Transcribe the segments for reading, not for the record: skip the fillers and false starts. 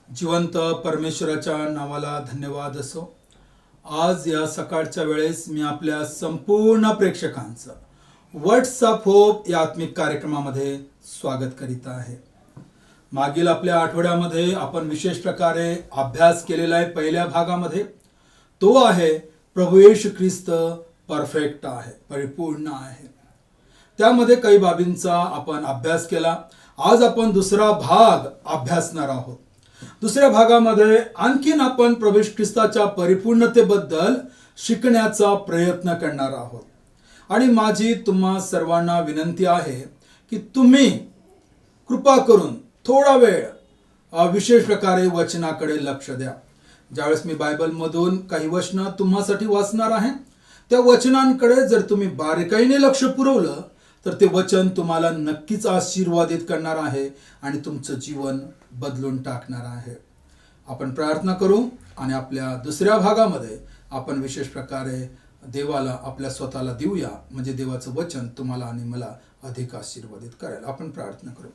जिवंत परमेश्वराच्या नावाला धन्यवाद असो. आज या सकाळच्या वेळेस मी आपल्या संपूर्ण प्रेक्षकांचं व्हॉट्सअप होप या आत्मिक कार्यक्रमामध्ये स्वागत करीत आहे. मागील आपल्या आठवड्यामध्ये आपण विशेष प्रकारे अभ्यास केलेला आहे. पहिल्या भागामध्ये तो आहे प्रभू येशू ख्रिस्त परफेक्ट आहे, परिपूर्ण आहे. त्यामध्ये काही बाबींचा आपण अभ्यास केला. आज आपण दुसरा भाग अभ्यासणार आहोत. दुसऱ्या भागामध्ये आणखीन आपण प्रभू ख्रिस्ताच्या परिपूर्णतेबद्दल शिकण्याचा प्रयत्न करणार आहोत. आणि माझी तुम्हा सर्वांना विनंती आहे की तुम्ही कृपा करून थोडा वेळ विशेष प्रकारे वचनाकडे लक्ष द्या. ज्यावेळेस मी बायबलमधून काही वचनं तुम्हासाठी वाचणार आहे, त्या वचनांकडे जर तुम्ही बारीकाईने लक्ष पुरवलं तर ते वचन तुम्हाला नक्कीच आशीर्वादित करणार आहे आणि तुमचं जीवन बदलून टाकणार आहे. आपण प्रार्थना करू आणि आपल्या दुसऱ्या भागामध्ये आपण विशेष प्रकारे देवाला आपल्या स्वतःला देऊया, म्हणजे देवाचं वचन तुम्हाला आणि मला अधिक आशीर्वादित करेल. आपण प्रार्थना करू.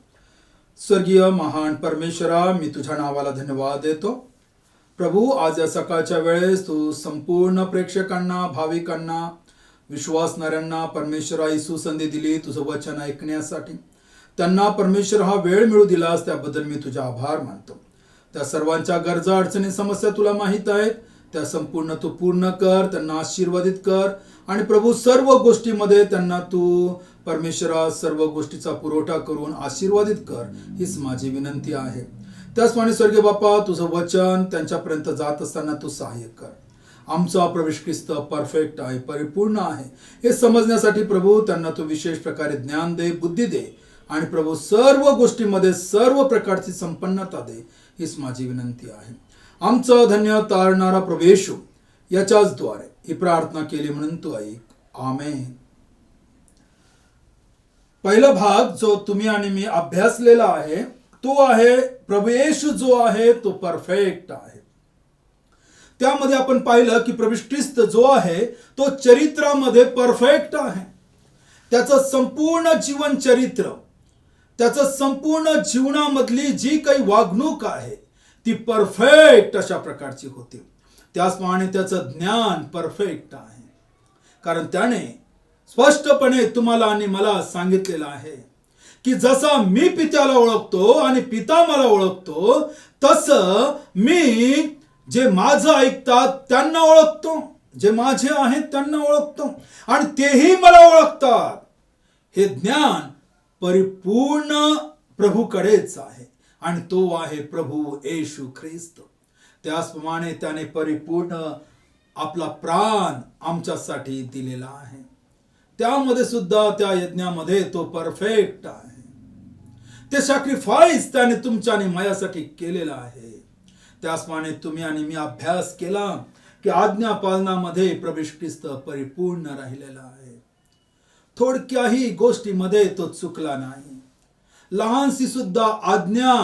स्वर्गीय महान परमेश्वरा, मी तुझ्या नावाला धन्यवाद देतो. प्रभू, आज या सकाळच्या वेळेस तू संपूर्ण प्रेक्षकांना, भाविकांना, विश्वासणाऱ्यांना परमेश्वरा ही सुसंधी दिली तुझं वचन ऐकण्यासाठी. त्यांना परमेश्वर हा वेळ मिळू दिलास, त्याबद्दल मी तुझा आभार मानतो. त्या सर्वांच्या गरजा, अडचणी, समस्या तुला माहीत आहेत, त्या संपूर्ण तू पूर्ण कर, त्यांना आशीर्वादित कर. आणि प्रभू, सर्व गोष्टीमध्ये त्यांना तू परमेश्वरा सर्व गोष्टीचा पुरवठा करून आशीर्वादित कर, हीच माझी विनंती आहे. त्याचप्रमाणे स्वर्गीय बाप्पा, तुझं वचन त्यांच्यापर्यंत जात असताना तू सहाय्य कर. आमचा प्रभू ख्रिस्त परफेक्ट आहे, परिपूर्ण आहे, हे समजण्यासाठी प्रभू त्यांना तू विशेष प्रकारे ज्ञान दे, बुद्धी दे. आणि प्रभू, सर्व गोष्टीमध्ये सर्व प्रकारची संपन्नता दे, हीच माझी विनंती आहे. आमचं धन्य तारणारा प्रभू येशू याच्याच द्वारे ही प्रार्थना केली म्हणून तू ऐक. आमेन. पहिला भाग जो तुम्ही आणि मी अभ्यासलेला आहे तो आहे प्रभू येशू जो आहे तो परफेक्ट आहे. त्यामध्ये आपण पाहिलं की प्रभू ख्रिस्त जो आहे तो चरित्रामध्ये परफेक्ट आहे. त्याचं संपूर्ण जीवन चरित्र, त्याचं संपूर्ण जीवनामधली जी काही वागणूक आहे ती परफेक्ट अशा प्रकारची होती. त्याचप्रमाणे त्याचं ज्ञान परफेक्ट आहे, कारण त्याने स्पष्टपणे तुम्हाला आणि मला सांगितलेलं आहे की जसा मी पित्याला ओळखतो आणि पिता मला ओळखतो, तसं मी जे माझं ऐकतात त्यांना ओळखतो, जे माझे आहेत त्यांना ओळखतो आणि तेही मला ओळखतात. हे ज्ञान परिपूर्ण प्रभूकडेच आहे आणि तो आहे प्रभू येशू ख्रिस्त. त्याचप्रमाणे त्याने परिपूर्ण आपला प्राण आमच्यासाठी दिलेला आहे. त्यामध्ये सुद्धा त्या यज्ञामध्ये तो परफेक्ट आहे. ते सॅक्रिफाईस त्याने तुमच्या आणि माझ्यासाठी केलेला आहे. त्याचप्रमाणे तुम्ही आणि मी अभ्यास केला की आज्ञा पालनामध्ये प्रभू ख्रिस्त परिपूर्ण राहिलेला आहे. थोडक्याही गोष्टीमध्ये तो चुकला नाही. लहानशी सुद्धा आज्ञा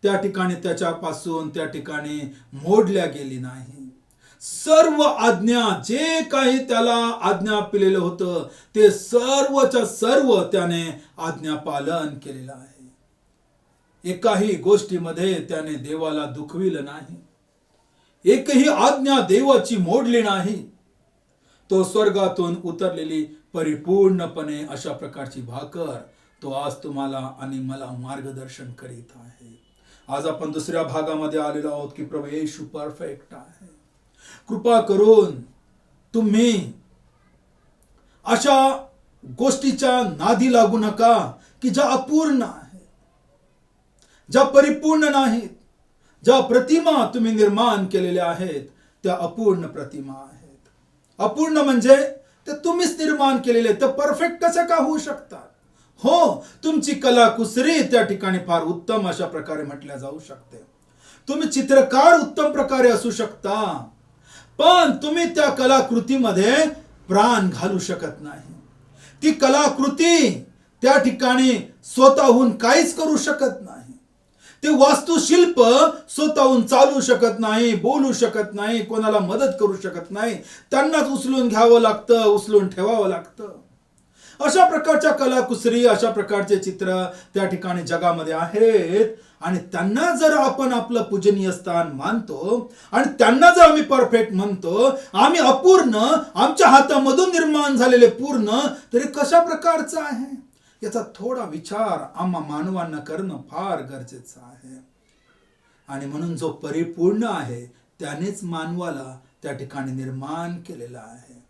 त्या ठिकाणी त्याच्यापासून त्या ठिकाणी मोडल्या गेली नाही. सर्व आज्ञा, जे काही त्याला आज्ञा पिलेलं होतं ते सर्वच्या सर्व त्याने आज्ञा पालन केलेलं आहे. एकाही गोष्टीमध्ये त्याने देवाला दुखविलं नाही. एकही आज्ञा देवाची मोडली नाही. तो स्वर्गातून उतरलेली परिपूर्णपणे अशा प्रकारची भाकर तो आज तुम्हाला आणि मला मार्गदर्शन करीत आहे. आज आपण दुसऱ्या भागामध्ये आलेलो आहोत की प्रभू येशू परफेक्ट आहे. कृपा करून तुम्ही अशा गोष्टीच्या नादी लागू नका की ज्या अपूर्ण आहेत, ज्या परिपूर्ण नाहीत. ज्या प्रतिमा तुम्ही निर्माण केलेल्या आहेत त्या अपूर्ण प्रतिमा आहेत. अपूर्ण म्हणजे ते तुम्हीच निर्माण केलेले, तर परफेक्ट कसे का होऊ शकतात? हो, तुमची कलाकुसरी त्या ठिकाणी फार उत्तम अशा प्रकारे म्हटल्या जाऊ शकते. तुम्ही चित्रकार उत्तम प्रकारे असू शकता, पण तुम्ही त्या कलाकृतीमध्ये प्राण घालू शकत नाही. ती कलाकृती त्या ठिकाणी स्वतःहून काहीच करू शकत नाही. ते वास्तुशिल्प स्वतःहून चालू शकत नाही, बोलू शकत नाही, कोणाला मदत करू शकत नाही. त्यांनाच उचलून घ्यावं लागतं, उचलून ठेवावं लागतं. अशा प्रकारच्या कलाकुसरी, अशा प्रकारचे चित्र त्या ठिकाणी जगामध्ये आहेत. आणि त्यांना जर आपण आपलं पूजनीय स्थान मानतो आणि त्यांना जर आम्ही परफेक्ट म्हणतो, आम्ही अपूर्ण, आमच्या हातामधून निर्माण झालेले पूर्ण, तरी कशा प्रकारचं आहे याचा थोडा विचार आम्हा मानवांना करणं फार गरजेचं आहे. आणि म्हणून जो परिपूर्ण आहे त्यानेच मानवाला त्या ठिकाणी निर्माण केलेला आहे.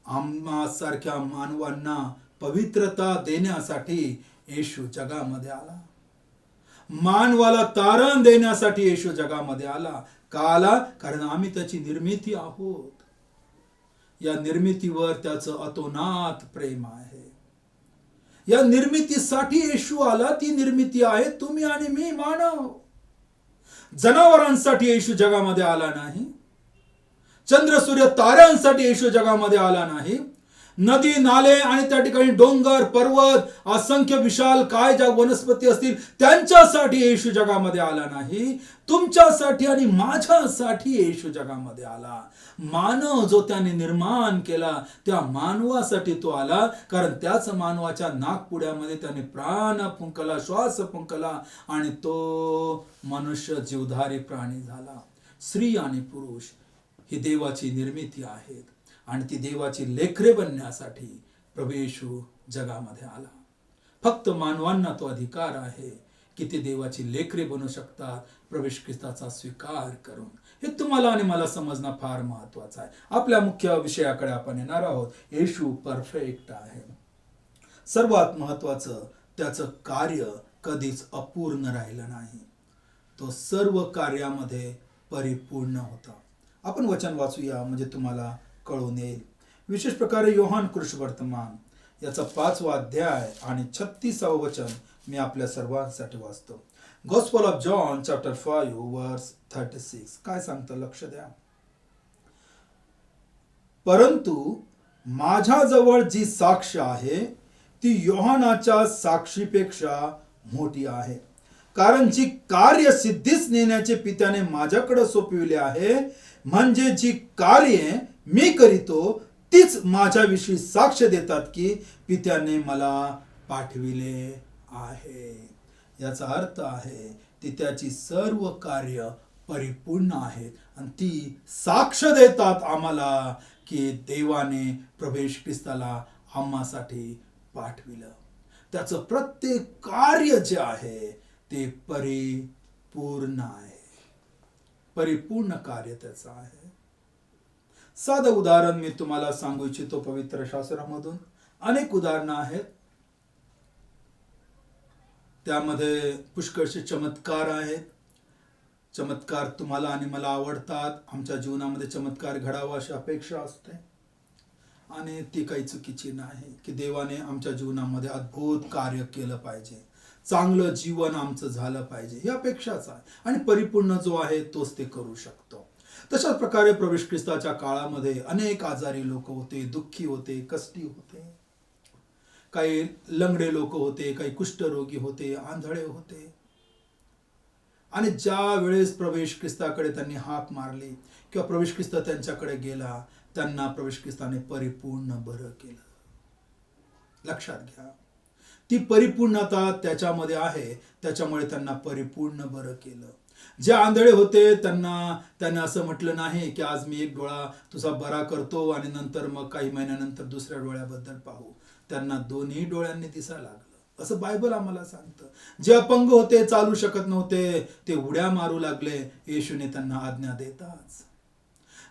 आम्हा सारख्या मानवांना पवित्रता देण्यासाठी येशू जगामध्ये आला. मानवाला तारण देण्यासाठी येशू जगामध्ये आला. का आला? कारण आम्ही त्याची निर्मिती आहोत. या निर्मितीवर त्याचं अतोनात प्रेम आहे. या निर्मितीसाठी येशू आला. ती निर्मिती आहे तुम्ही आणि मी, मानव. जनावरांसाठी येशू जगामध्ये आला नाही. चंद्र सूर्य ताऱ्यांसाठी येशू जगामध्ये आला नाही. नदी नाले आणि त्या ठिकाणी डोंगर पर्वत, असंख्य विशाल काय ज्या वनस्पती असतील त्यांच्यासाठी येशू जगामध्ये आला नाही. तुमच्यासाठी आणि माझ्यासाठी येशू जगामध्ये आला. मानव जो त्याने निर्माण केला त्या मानवासाठी तो आला. कारण त्याच मानवाच्या नाकपुड्यामध्ये त्याने प्राण फुंकला, श्वास फुंकला आणि तो मनुष्य जीवधारी प्राणी झाला. स्त्री आणि पुरुष ही देवाची निर्मिती आहेत आणि ती देवाची लेकरे बनण्यासाठी प्रभू येशू जगामध्ये आला. फक्त मानवांना तो अधिकार आहे की ते देवाची लेकरे बनू शकतात प्रभू ख्रिस्ताचा स्वीकार करून. हे तुम्हाला आणि मला समजणं फार महत्वाचं आहे. आपल्या मुख्य विषयाकडे आपण येणार आहोत. येशू परफेक्ट आहे. सर्वात महत्वाचं, त्याचं कार्य कधीच अपूर्ण राहिलं नाही. तो सर्व कार्यामध्ये परिपूर्ण होता. आपण वचन वाचूया म्हणजे तुम्हाला कळून येईल. विशेष प्रकारे योहान कृष्णवर्तमान याचा 5वा अध्याय आणि 36वे वचन मी आपल्या सर्वांसाठी वाचतो. गॉस्पेल ऑफ जॉन चॅप्टर 5 वर्स 36 काय सांगतं लक्ष द्या. परंतु माझ्याजवळ जी साक्ष आहे ती योहानाच्या साक्षीपेक्षा मोठी आहे. कारण जी कार्य सिद्धीस नेण्याचे पित्याने माझ्याकडे सोपविले आहे, म्हणजे जी कार्ये मी करीतो तीच माझ्याविषयी साक्ष देतात की पित्याने मला पाठविले आहे. याचा अर्थ आहे ती त्याची सर्व कार्य परिपूर्ण आहेत आणि ती साक्ष देतात आम्हाला की देवाने प्रभू ख्रिस्ताला आम्हासाठी पाठविलं. त्याचं प्रत्येक कार्य जे आहे ते परिपूर्ण आहे. परिपूर्ण कार्य त्याचं आहे. साधं उदाहरण मी तुम्हाला सांगू इच्छितो पवित्र शास्त्रामधून. अनेक उदाहरणं आहेत. त्यामध्ये पुष्कळसे चमत्कार आहेत. चमत्कार तुम्हाला आणि मला आवडतात. आमच्या जीवनामध्ये चमत्कार घडावा अशी अपेक्षा असते आणि ती काही चुकीची नाही की देवाने आमच्या जीवनामध्ये अद्भुत कार्य केलं पाहिजे, चांगलं जीवन आमचं झालं पाहिजे, ही अपेक्षाच आहे. आणि परिपूर्ण जो आहे तोच ते करू शकतो. तशाच प्रकारे प्रभू ख्रिस्ताच्या काळामध्ये अनेक आजारी लोक होते, दुःखी होते, कष्टी होते. काही लंगडे लोक होते, काही कुष्ठरोगी होते, आंधळे होते. आणि ज्या वेळेस प्रभू ख्रिस्ताकडे त्यांनी हाक मारली किंवा प्रभू ख्रिस्त त्यांच्याकडे गेला, त्यांना प्रभू ख्रिस्ताने परिपूर्ण बरं केलं. लक्षात घ्या, ती परिपूर्णता त्याच्यामध्ये आहे, त्याच्यामुळे त्यांना परिपूर्ण बरं केलं. जे आंधळे होते त्यांना असं म्हटलं नाही की आज मी एक डोळा तुझा बरा करतो आणि नंतर मग काही महिन्यानंतर दुसऱ्या डोळ्याबद्दल पाहू. त्यांना दोन्ही डोळ्यांनी दिसायला लागलं असं बायबल आम्हाला सांगतं. जे अपंग होते, चालू शकत नव्हते, ते उड्या मारू लागले येशूने त्यांना आज्ञा देताच.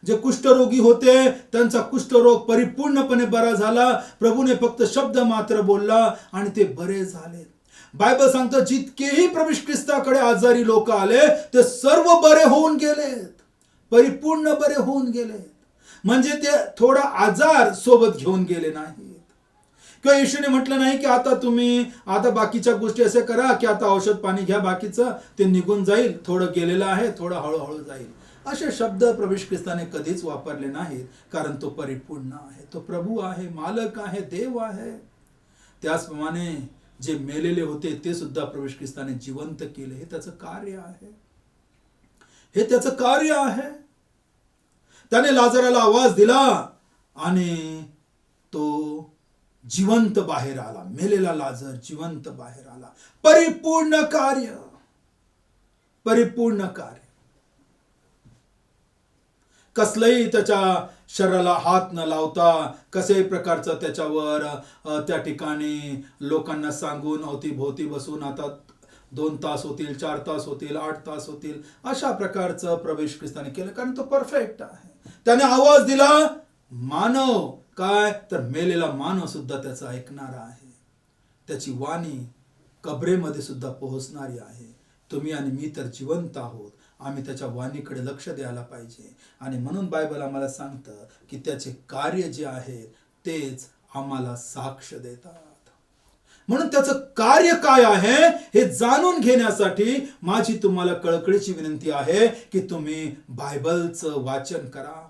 जे कुष्ठरोगी होते त्यांचा कुष्ठरोग परिपूर्णपणे बरा झाला. प्रभूने फक्त शब्द मात्र बोलला आणि ते बरे झाले. बायबल सांगतं जितकेही प्रभू ख्रिस्ताकडे आजारी लोक आले ते सर्व बरे होऊन गेलेत, परिपूर्ण बरे होऊन गेलेत. म्हणजे ते थोडा आजार सोबत घेऊन गेले नाहीत. किंवा येशूने म्हटलं नाही की आता तुम्ही आता बाकीच्या गोष्टी असे करा की आता औषध पाणी घ्या, बाकीचं ते निघून जाईल, थोडं गेलेलं आहे, थोडं हळूहळू जाईल. असे शब्द प्रभू ख्रिस्ताने कधीच वापरले नाहीत. कारण तो परिपूर्ण आहे, तो प्रभू आहे, मालक आहे, देव आहे. त्याचप्रमाणे जे मेलेले होते ते सुद्धा प्रभू ख्रिस्ताने जिवंत केले. हे त्याचं कार्य आहे, हे त्याचं कार्य आहे. त्याने लाजराला आवाज दिला आणि तो जिवंत बाहेर आला. मेलेला लाजर जिवंत बाहेर आला. परिपूर्ण कार्य, परिपूर्ण कार्य. कसलंही त्याच्या शरीराला हात न लावता कशाही प्रकारचं त्याच्यावर त्या ठिकाणी लोकांना सांगून अवतीभोवती बसून आता 2 तास होतील, 4 तास होतील, 8 तास होतील, अशा प्रकारचं प्रवेश ख्रिस्ताने केलं. कारण तो परफेक्ट आहे. त्याने आवाज दिला, मानव काय तर मेलेला मानव सुद्धा त्याचा ऐकणारा आहे. त्याची वाणी कबरेमध्ये सुद्धा पोहोचणारी आहे. तुम्ही आणि मी तर जिवंत आहोत. आम्ही त्याच्या वाणीकडे लक्ष द्यायला पाहिजे. आणि म्हणून बायबल आम्हाला सांगतं की त्याचे कार्य जे आहे तेच आम्हाला साक्ष देतात. म्हणून त्याचं कार्य काय आहे हे जाणून घेण्यासाठी माझी तुम्हाला कळकळीची विनंती आहे की तुम्ही बायबलचं वाचन करा.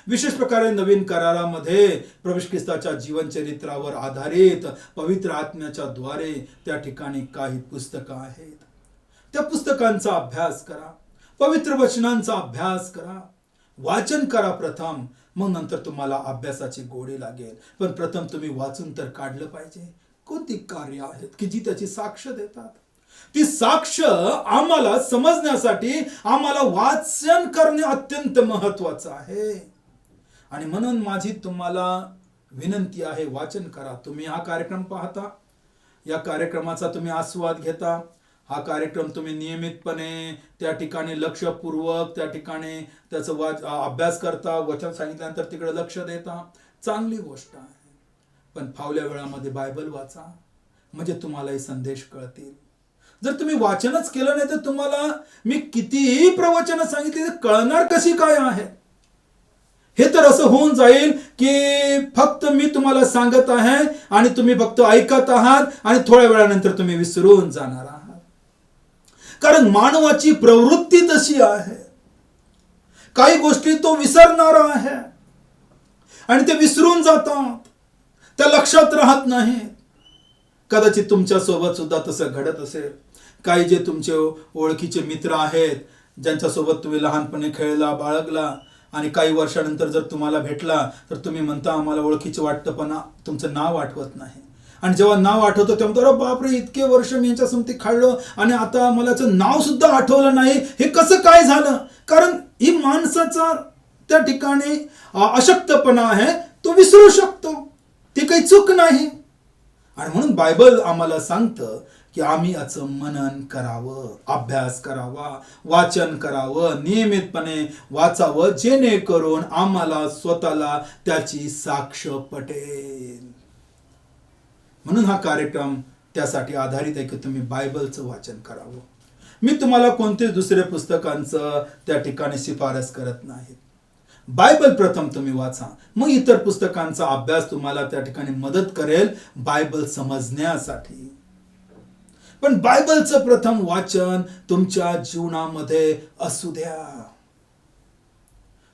विशेष प्रकारे नवीन करारामध्ये प्रभू ख्रिस्ताच्या जीवनचरित्रावर आधारित पवित्र आत्म्याच्या द्वारे त्या ठिकाणी काही पुस्तकं आहेत. त्या पुस्तकांचा अभ्यास करा, पवित्र वचनांचा अभ्यास करा, वाचन करा प्रथम, मग नंतर तुम्हाला अभ्यासाची गोडी लागेल. पण प्रथम तुम्ही वाचून तर काढलं पाहिजे. कोणती कार्य आहेत की जी त्याची साक्ष देतात. ती साक्ष आम्हाला समजण्यासाठी आम्हाला वाचन करणे अत्यंत महत्वाचं आहे. आणि म्हणून माझी तुम्हाला विनंती आहे, वाचन करा. तुम्ही हा कार्यक्रम पाहता, या कार्यक्रमाचा तुम्ही आस्वाद घेता, हा कार्यक्रम तुम्ही नियमितपणे त्या ठिकाणी लक्षपूर्वक त्या ठिकाणी त्याचा अभ्यास करता, वचन सांगितल्यानंतर तिकडे लक्ष देता, चांगली गोष्ट आहे. पण फावल्या वेळामध्ये बायबल वाचा, म्हणजे तुम्हाला हे संदेश कळतील. जर तुम्ही वाचनच केलं नाही तर तुम्हाला मी कितीही प्रवचन सांगितली तर कळणार कशी काय आहे. हे तर असं होऊन जाईल की फक्त मी तुम्हाला सांगत आहे आणि तुम्ही फक्त ऐकत आहात आणि थोड्या वेळानंतर तुम्ही विसरून जाणार आहात. कारण मानवाची प्रवृत्ती तशी आहे. काही गोष्टी तो विसरणारा आहे आणि ते विसरून जातात, त्या लक्षात राहत नाही. कदाचित तुमच्या सोबत सुद्धा तसं घडत असेल. काही जे तुमचे ओळखीचे मित्र आहेत, ज्यांच्या सोबत तुम्ही लहानपणी खेळला, बाळगला आणि काही वर्षानंतर जर तुम्हाला भेटला तर तुम्ही म्हणता आम्हाला ओळखीचे वाटतं पण तुमचं नाव आठवत नाही. आणि जेव्हा नाव आठवतं तेव्हा अरे बापरे, इतके वर्ष मी यांच्या समती खाल्लो आणि आता मला याचं नाव सुद्धा आठवलं नाही, हे कसं काय झालं. कारण ही माणसाचा त्या ठिकाणी अशक्तपणा आहे, तो विसरू शकतो, ती काही चूक नाही. आणि म्हणून बायबल आम्हाला सांगतं की आम्ही याचं मनन करावं, अभ्यास करावा, वाचन करावं, नियमितपणे वाचावं, जेणेकरून आम्हाला स्वतःला त्याची साक्ष पटेल. म्हणून हा कार्यक्रम त्यासाठी आधारित आहे की तुम्ही बायबलचं वाचन करावं. मी तुम्हाला कोणत्याच दुसऱ्या पुस्तकांचं त्या ठिकाणी शिफारस करत नाही. बायबल प्रथम तुम्ही वाचा, मग इतर पुस्तकांचा अभ्यास तुम्हाला त्या ठिकाणी मदत करेल बायबल समजण्यासाठी. पण बायबलचं प्रथम वाचन तुमच्या जीवनामध्ये असू द्या,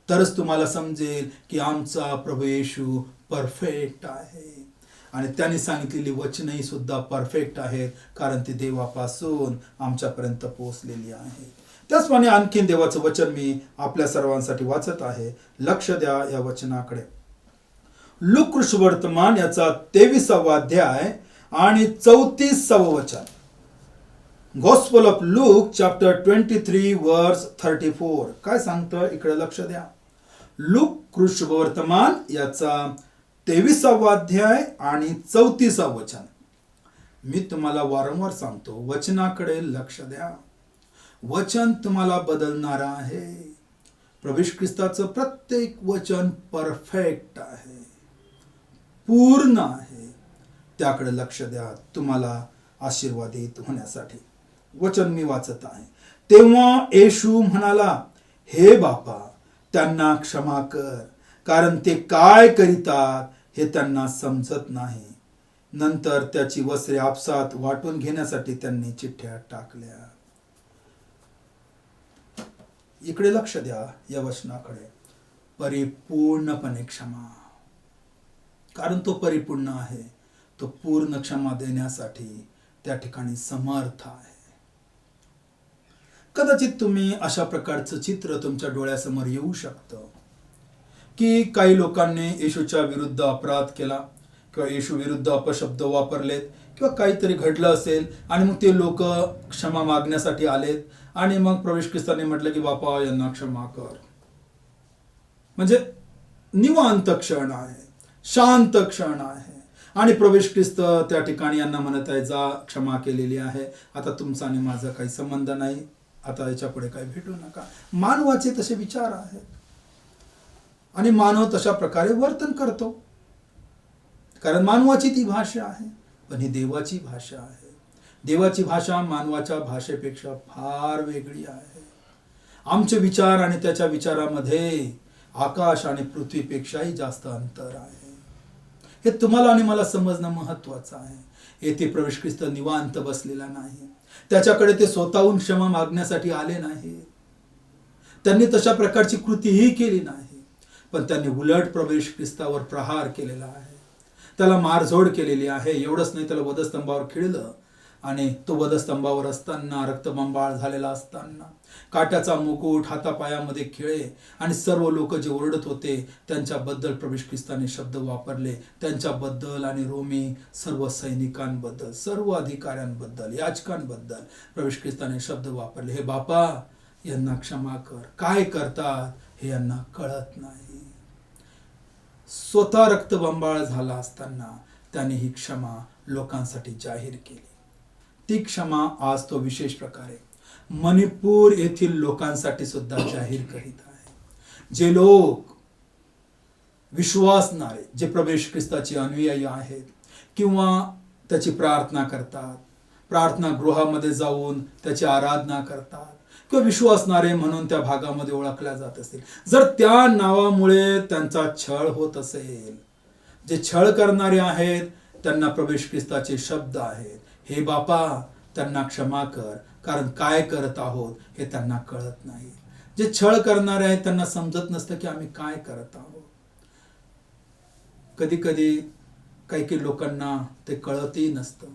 तरच तुम्हाला समजेल की आमचा प्रभू येशू परफेक्ट आहे आणि त्यांनी सांगितलेली वचनही सुद्धा परफेक्ट आहेत, कारण ती देवापासून आमच्यापर्यंत पोहोचलेली आहे. त्याचप्रमाणे आणखीन देवाचं वचन मी आपल्या सर्वांसाठी वाचत आहे. लक्ष द्या या वचनाकडे. लूक वर्तमान याचा 23वा अध्याय आणि 34वा वचन. गॉस्पल ऑफ लूक चॅप्टर 23 वर्स 34 काय सांगतं इकडे लक्ष द्या. लूक वर्तमान याचा 23वा अध्याय आणि 34वा वचन. मी तुम्हाला वारंवार सांगतो, वचनाकडे लक्ष द्या. वचन तुम्हाला बदलणारा आहे. प्रभू ख्रिस्ताचं प्रत्येक वचन परफेक्ट आहे, पूर्ण आहे. त्याकडे लक्ष द्या तुम्हाला आशीर्वादित होण्यासाठी. वचन मी वाचत आहे. तेव्हा येशू म्हणाला, हे बापा, त्यांना क्षमा कर, कारण ते काय करीतात हे त्यांना समजत नाही. नंतर त्याची वस्त्रे आपसात वाटून घेण्यासाठी त्यांनी चिठ्ठ्या टाकल्या. इकडे लक्ष द्या या वचनाकडे. परिपूर्णपणे क्षमा, कारण तो परिपूर्ण आहे. तो पूर्ण क्षमा देण्यासाठी त्या ठिकाणी समर्थ आहे. कदाचित तुम्ही अशा प्रकारचं चित्र तुमच्या डोळ्यासमोर येऊ शकतं की काही लोकांनी येशूच्या विरुद्ध अपराध केला, किंवा येशू विरुद्ध अपशब्द वापरलेत किंवा काहीतरी घडलं असेल आणि मग ते लोक क्षमा मागण्यासाठी आलेत आणि मग प्रभू ख्रिस्ताने म्हटलं की बापा यांना क्षमा कर. म्हणजे निवांत क्षण आहे, शांत क्षण आहे आणि प्रभू ख्रिस्त त्या ठिकाणी यांना म्हणत आहे जा, क्षमा केलेली आहे, आता तुमचा आणि माझा काही संबंध नाही, आता याच्या पुढे काही भेटू नका. मानवाचे तसे विचार आहेत आणि मानव तशा प्रकारे वर्तन करतो, कारण मानवाची ती भाषा आहे. पण ही देवाची भाषा आहे. देवाची भाषा मानवाच्या भाषेपेक्षा फार वेगळी आहे. आमचे विचार आणि त्याच्या विचारामध्ये आकाश आणि पृथ्वीपेक्षाही जास्त अंतर आहे. हे तुम्हाला आणि मला समजणं महत्वाचं आहे. येथे प्रभू ख्रिस्त निवांत बसलेला नाही. त्याच्याकडे ते स्वतःहून क्षमा मागण्यासाठी आले नाही. त्यांनी तशा प्रकारची कृतीही केली नाही, पण त्यांनी उलट प्रभू ख्रिस्तावर प्रहार केलेला आहे, त्याला मारझोड केलेली आहे. एवढंच नाही, त्याला वधस्तंभावर खिळलं आणि तो वधस्तंभावर असताना, रक्तबंबाळ झालेला असताना, काट्याचा मुकुट हातापायामध्ये खिळे आणि सर्व लोक जे ओरडत होते त्यांच्याबद्दल प्रभू ख्रिस्ताने शब्द वापरले. त्यांच्याबद्दल आणि रोमी सर्व सैनिकांबद्दल, सर्व अधिकाऱ्यांबद्दल, याचकांबद्दल प्रभू ख्रिस्ताने शब्द वापरले. हे बापा, यांना क्षमा कर, काय करतात हे यांना कळत नाही. स्वतः रक्तबंबाळ झाला असताना त्याने ही क्षमा लोकांसाठी जाहीर केली. ती क्षमा आज तो विशेष प्रकारे मणिपूर येथील लोकांसाठी सुद्धा जाहीर करीत आहे. जे लोक विश्वासणारे, जे प्रभू ख्रिस्ताचे अनुयायी आहेत किंवा त्याची प्रार्थना करतात, प्रार्थना गृहामध्ये जाऊन त्याची आराधना करतात किंवा विश्वासणारे म्हणून त्या भागामध्ये ओळखल्या जात असतील, जर त्या नावामुळे त्यांचा छळ होत असेल, जे छळ करणारे आहेत त्यांना प्रभू ख्रिस्ताचे शब्द आहेत, हे बापा त्यांना क्षमा कर, कारण काय करत आहोत हे त्यांना कळत नाही. जे छळ करणारे आहेत त्यांना समजत नसतं की आम्ही काय करत आहोत. कधी कधी काही लोकांना ते कळतही नसतं,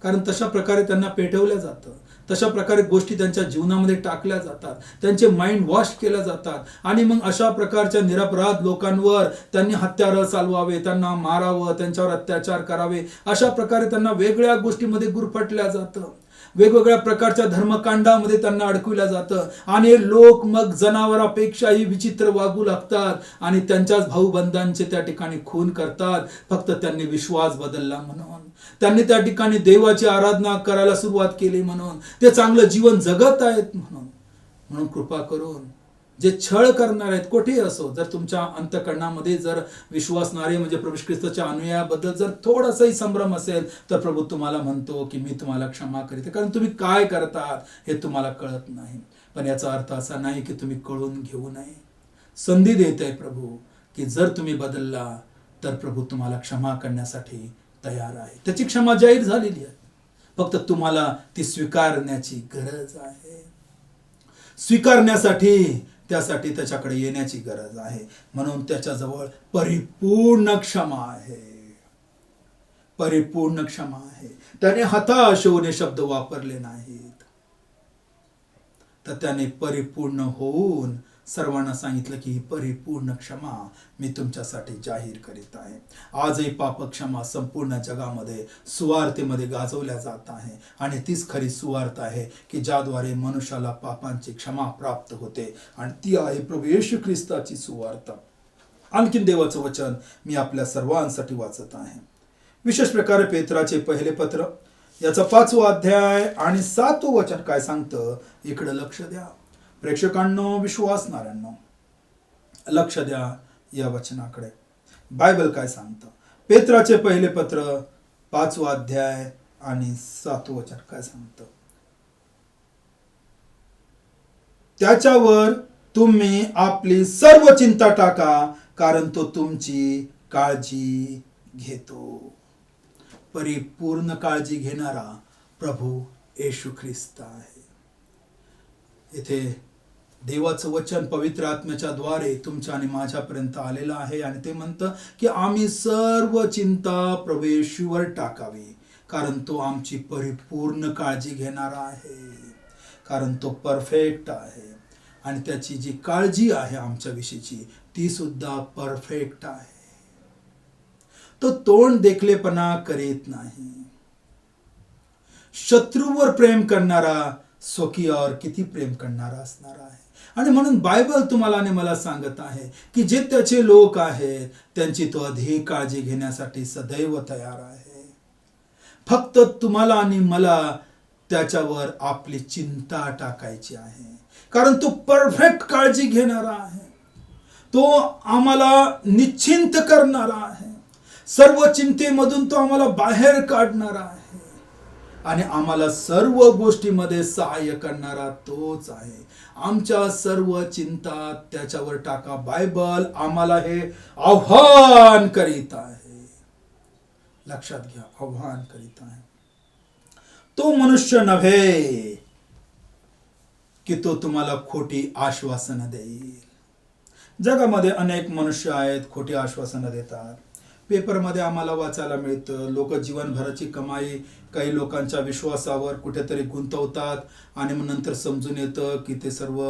कारण तशा प्रकारे त्यांना पेटवलं जातं, तशा प्रकारे गोष्टी त्यांच्या जीवनामध्ये टाकल्या जातात, त्यांचे माइंड वॉश केल्या जातात आणि मग अशा प्रकारच्या निरपराध लोकांवर त्यांनी हत्यारं चालवावे, त्यांना मारावं, त्यांच्यावर अत्याचार करावे, अशा प्रकारे त्यांना वेगळ्या गोष्टीमध्ये गुरफटल्या जातं, वेगवेगळ्या प्रकारच्या धर्मकांडामध्ये त्यांना अडकविलं जातं आणि लोक मग जनावरांपेक्षाही विचित्र वागू लागतात आणि त्यांच्याच भाऊबंधांचे त्या ठिकाणी खून करतात, फक्त त्यांनी विश्वास बदलला म्हणून, त्यांनी त्या ठिकाणी देवाची आराधना करायला सुरुवात केली म्हणून, ते चांगलं जीवन जगत आहेत म्हणून. म्हणून कृपा करून जे छळ करणार आहेत कोठेही असो, जर तुमच्या अंतःकरणामध्ये जर विश्वासणारे म्हणजे प्रभू ख्रिस्ताच्या अनुयायाबद्दल जर थोडासाही संभ्रम असेल, तर प्रभू तुम्हाला म्हणतो की मी तुम्हाला क्षमा करीते, कारण तुम्ही काय करतात हे तुम्हाला कळत नाही. पण याचा अर्थ असा नाही की तुम्ही कळून घेऊ नये. संधी देत आहे प्रभू की जर तुम्ही बदलला तर प्रभू तुम्हाला क्षमा करण्यासाठी तयार आहे. त्याची क्षमा जाहीर झालेली आहे, फक्त तुम्हाला ती स्वीकारण्याची गरज आहे. स्वीकारण्यासाठी त्यासाठी त्याच्याकडे येण्याची गरज आहे. म्हणून त्याच्याजवळ परिपूर्ण क्षमा आहे, परिपूर्ण क्षमा आहे. त्याने हताश होणे शब्द वापरले नाहीत, तर त्याने परिपूर्ण होऊन सर्वांना सांगितलं की ही परिपूर्ण क्षमा मी तुमच्यासाठी जाहीर करीत आहे. आजही पाप क्षमा संपूर्ण जगामध्ये सुवार्तेमध्ये गाजवल्या जात आहे आणि तीच खरी सुवार्थ आहे की ज्याद्वारे मनुष्याला पापांची क्षमा प्राप्त होते आणि ती आहे प्रभू येशू ख्रिस्ताची सुवार्थ. आणखीन देवाचं वचन मी आपल्या सर्वांसाठी वाचत आहे. विशेष प्रकारे पेत्राचे पहिले पत्र याचा 5वा अध्याय आणि 7वं वचन काय सांगतं, इकडे लक्ष द्या प्रेक्षकांनो, विश्वासणाऱ्यांनो, लक्ष द्या या वचनाकडे. बायबल काय सांगतं, पेत्राचे पहिले पत्र 5वा अध्याय आणि 7वं वचन काय सांगतं, त्याच्यावर तुम्ही आपली सर्व चिंता टाका, कारण तो तुमची काळजी घेतो. परिपूर्ण काळजी घेणारा प्रभू येशू ख्रिस्त आहे. इथे देवाचं वचन पवित्र आत्म्याच्या द्वारे तुमच्या आणि माझ्यापर्यंत आलेलं आहे आणि ते म्हणतं की आम्ही सर्व चिंता प्रभू येशूवर टाकावी, कारण तो आमची परिपूर्ण काळजी घेणारा आहे, कारण तो परफेक्ट आहे आणि त्याची जी काळजी आहे आमच्या विषयीची ती सुद्धा परफेक्ट आहे. तो तोंड देखलेपणा करीत नाही. शत्रूवर प्रेम करणारा स्वकीयावर किती प्रेम करणारा असणार आहे. आणि म्हणून बायबल तुम्हाला आणि मला सांगत आहे की जे त्याचे लोक आहेत त्यांची तो अधिक काळजी घेण्यासाठी सदैव तयार आहे. फक्त तुम्हाला आणि मला त्याच्यावर आपली चिंता टाकायची आहे, कारण तो परफेक्ट काळजी घेणारा आहे. तो आम्हाला निश्चिंत करणारा आहे. सर्व चिंतेमधून तो आम्हाला बाहेर काढणारा आहे आणि आम्हाला सर्व गोष्टीमध्ये सहाय्य करणारा तोच आहे. आमच्या सर्व चिंता त्याच्यावर टाका. बायबल आम्हाला हे आव्हान करीत आहे. लक्षात घ्या, आव्हान करीत आहे. तो मनुष्य नव्हे की तो तुम्हाला खोटी आश्वासनं देईल. जगामध्ये अनेक मनुष्य आहेत, खोटी आश्वासनं देतात. पेपरमध्ये आम्हाला वाचायला मिळतं, लोक जीवनभराची कमाई काही लोकांच्या विश्वासावर कुठेतरी गुंतवतात आणि मग नंतर समजून येतं की ते सर्व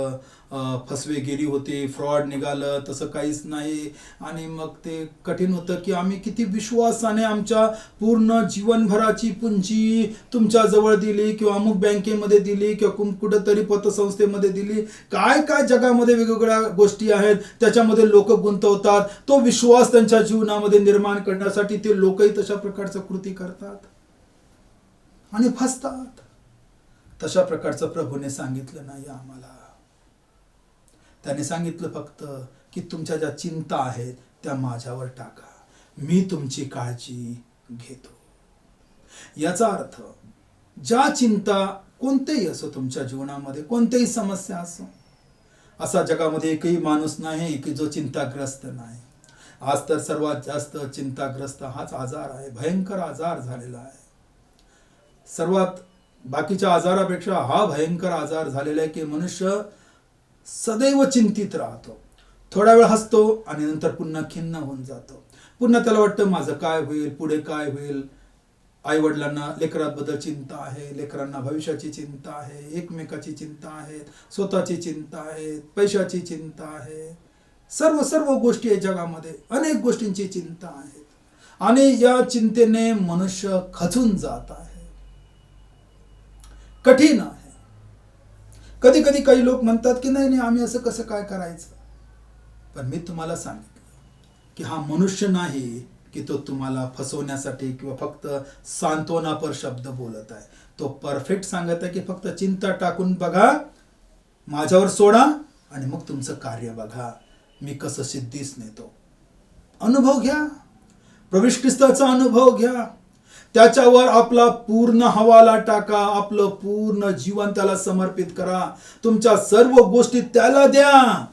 फसवेगिरी होती, फ्रॉड निघालं, तसं काहीच नाही. आणि मग ते कठीण होतं की आम्ही किती विश्वासाने आमच्या पूर्ण जीवनभराची पुंजी तुमच्या जवळ दिली किंवा अमुक बँकेमध्ये दिली किंवा कुठेतरी पतसंस्थेमध्ये दिली. काय काय जगामध्ये वेगवेगळ्या गोष्टी आहेत त्याच्यामध्ये लोक गुंतवतात. तो विश्वास त्यांच्या जीवनामध्ये निर्माण करण्यासाठी ते लोकही तशा प्रकारचं कृती करतात आणि फसतात. तशा प्रकारचं प्रभूने सांगितलं नाही आम्हाला. त्याने सांगितलं फक्त की तुमच्या ज्या चिंता आहेत त्या माझ्यावर टाका, मी तुमची काळजी घेतो. याचा अर्थ ज्या चिंता कोणतेही असो तुमच्या जीवनामध्ये, कोणतेही समस्या असो, असा जगामध्ये एकही माणूस नाही की जो चिंताग्रस्त नाही. आज तर सर्वात जास्त चिंताग्रस्त हाच आजार आहे, भयंकर आजार झालेला आहे. सर्वात बाकीच्या आजारापेक्षा हा भयंकर आजार झालेला आहे की मनुष्य सदैव चिंतित राहतो. थोडा वेळ हसतो आणि नंतर पुन्हा खिन्न होऊन जातो. पुन्हा त्याला वाटतं माझं काय होईल, पुढे काय होईल. आई वडिलांना लेकरांबद्दल चिंता आहे, लेकरांना भविष्याची चिंता आहे, एकमेकाची चिंता आहे, स्वतःची चिंता आहे, पैशाची चिंता आहे. सर्व सर्व गोष्टी आहेत जगामध्ये, अनेक गोष्टींची चिंता आहे आणि या चिंतेने मनुष्य खचून जात आहे. कठीण आहे. कधी कधी काही लोक म्हणतात की नाही आम्ही असं कसं काय करायचं. पण मी तुम्हाला सांगितलं की हा मनुष्य नाही की तो तुम्हाला फसवण्यासाठी किंवा फक्त सांत्वनापर शब्द बोलत आहे. तो परफेक्ट सांगत आहे की फक्त चिंता टाकून बघा, माझ्यावर सोडा आणि मग तुमचं कार्य बघा, मी कसं सिद्धीस नेतो. अनुभव घ्या, प्रभू ख्रिस्ताचा अनुभव घ्या, त्याच्यावर आपला पूर्ण हवाला टाका, आपलं पूर्ण जीवन त्याला समर्पित करा, तुमच्या सर्व गोष्टी त्याला द्या.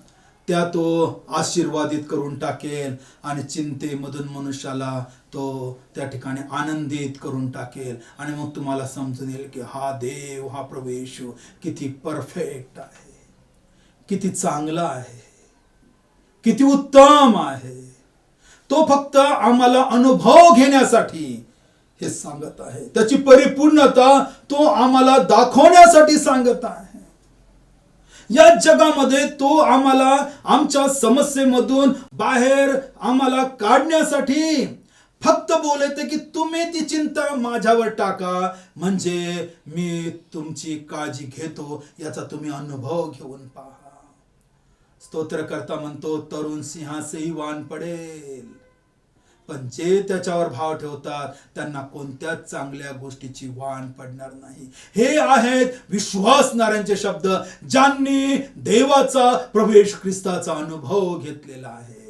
त्या तो आशीर्वादित करून टाकेल आणि चिंतेमधून मनुष्याला तो त्या ठिकाणी आनंदित करून टाकेल. आणि मग तुम्हाला समजून येईल की हा देव, हा प्रभू येशू किती परफेक्ट आहे, किती चांगला आहे, किती उत्तम आहे. तो फक्त आम्हाला अनुभव घेण्यासाठी हे सांगत आहे. त्याची परिपूर्णता तो आम्हाला दाखवण्यासाठी सांगत आहे. या जगामध्ये तो आम्हाला आमच्या समस्येमधून बाहेर आम्हाला काढण्यासाठी फक्त बोलते की तुम्ही ती चिंता माझ्यावर टाका, म्हणजे मी तुमची काळजी घेतो, याचा तुम्ही अनुभव घेऊन पहा. स्तोत्रकर्ता म्हणतो तरुण सिंहासही वान पडेल, पण जे त्याच्यावर भाव ठेवतात त्यांना कोणत्याच चांगल्या गोष्टीची वाण पडणार नाही. हे आहेत विश्वासणाऱ्यांचे शब्द, ज्यांनी देवाचा, प्रभू येशू ख्रिस्ताचा अनुभव घेतलेला आहे,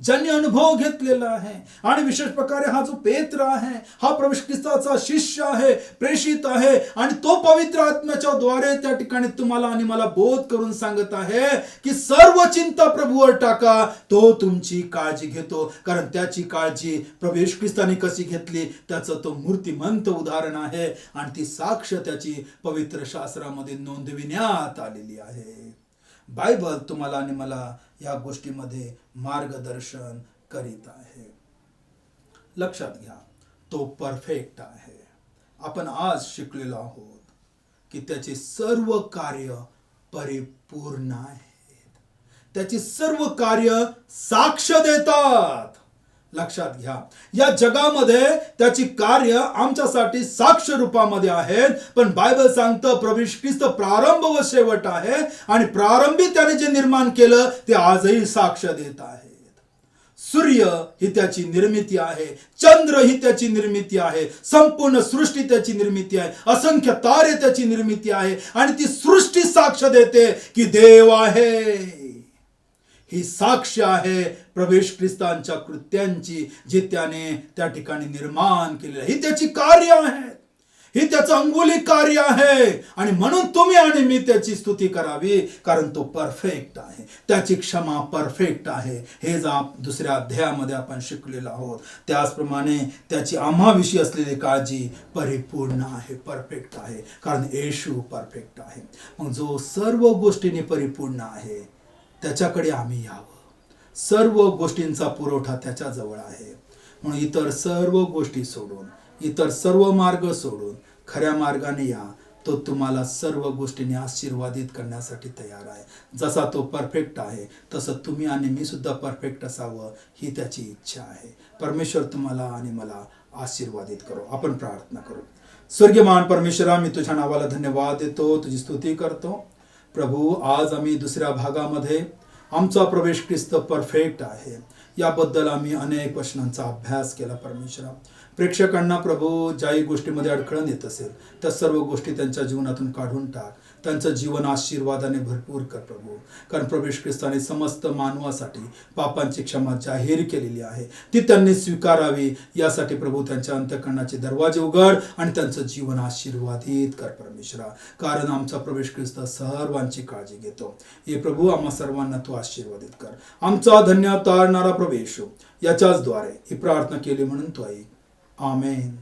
ज्यांनी अनुभव घेतलेला आहे. आणि विशेष प्रकारे हा जो पेत्र आहे, हा प्रभू ख्रिस्ताचा शिष्य आहे, प्रेषित आहे, आणि तो पवित्र आत्म्याच्या द्वारे त्या ठिकाणी तुम्हाला आणि मला बोध करून सांगत आहे की सर्व चिंता प्रभूवर टाका, तो तुमची काळजी घेतो. कारण त्याची काळजी प्रभू येशू ख्रिस्ताने कशी घेतली त्याचं तो मूर्तिमंत उदाहरण आहे आणि ती साक्ष त्याची पवित्र शास्त्रामध्ये नोंदविण्यात आलेली आहे. बायबल तुम्हाला आणि मला या गोष्टीमध्ये मार्गदर्शन करीत आहे. लक्षात घ्या, तो परफेक्ट आहे. आपण आज शिकलेलो आहोत की त्याचे सर्व कार्य परिपूर्ण आहेत, त्याची सर्व कार्य साक्ष देतात. लक्षात घ्या, या जगामध्ये त्याची कार्य आमच्यासाठी साक्ष रूपामध्ये आहेत, पण बायबल सांगतं प्रभू येशू ख्रिस्त प्रारंभ व शेवट आहे आणि प्रारंभी त्याने जे निर्माण केलं ते आजही साक्ष देत आहे. सूर्य ही त्याची निर्मिती आहे, चंद्र ही त्याची निर्मिती आहे, संपूर्ण सृष्टी त्याची निर्मिती आहे, असंख्य तारे त्याची निर्मिती आहे आणि ती सृष्टी साक्ष देते की देव आहे. ही साक्ष आहे प्रभू येशू ख्रिस्तांच्या कृत्यांची, जी त्याने त्या ठिकाणी निर्माण केलेली आहे. ही त्याची कार्य आहे, ही त्याचं अंगुली कार्य आहे आणि म्हणून तुम्ही आणि मी त्याची स्तुती करावी, कारण तो परफेक्ट आहे, त्याची क्षमा परफेक्ट आहे. हे दुसऱ्या अध्यायामध्ये आपण शिकलेलो आहोत. त्याचप्रमाणे त्याची आम्हाविषयी असलेली काळजी परिपूर्ण आहे, परफेक्ट आहे, कारण येशू परफेक्ट आहे. मग जो सर्व गोष्टींनी परिपूर्ण आहे त्याच्याकडे आम्ही यावं. सर्व गोष्टींचा पुरवठा त्याच्याजवळ आहे. म्हणून इतर सर्व गोष्टी सोडून, इतर सर्व मार्ग सोडून खऱ्या मार्गाने या. तो तुम्हाला सर्व गोष्टींनी आशीर्वादित करण्यासाठी तयार आहे. जसा तो परफेक्ट आहे तसं तुम्ही आणि मी सुद्धा परफेक्ट असावं, ही त्याची इच्छा आहे. परमेश्वर तुम्हाला आणि मला आशीर्वादित करो. आपण प्रार्थना करू. स्वर्गीय महान परमेश्वरा, मी तुझ्या नावाला धन्यवाद देतो, तुझी स्तुती करतो. प्रभू, आज आम्ही दुसऱ्या भागामध्ये आमचा प्रभू येशू ख्रिस्त परफेक्ट आहे याबद्दल आम्ही अनेक वचनांचा अभ्यास केला. परमेश्वरा, प्रेक्षकांना प्रभू ज्याही गोष्टीमध्ये अडखळण येत असेल त्या सर्व गोष्टी त्यांच्या जीवनातून काढून टाक. त्यांचं जीवन आशीर्वादाने भरपूर कर प्रभू. कारण प्रभू येशू ख्रिस्ताने समस्त मानवासाठी पापांची क्षमा जाहीर केलेली आहे, ती त्यांनी स्वीकारावी. यासाठी प्रभू त्यांच्या अंतःकरणाचे दरवाजे उघड आणि त्यांचं जीवन आशीर्वादित कर परमेश्वरा. कारण आमचा प्रभू येशू ख्रिस्त सर्वांची काळजी घेतो. हे प्रभू, आम्हा सर्वांना तू आशीर्वादित कर. आमचा धन्य तारणारा प्रभू येशू, याच्याच द्वारे ही प्रार्थना केली म्हणून तू ऐक. आमेन.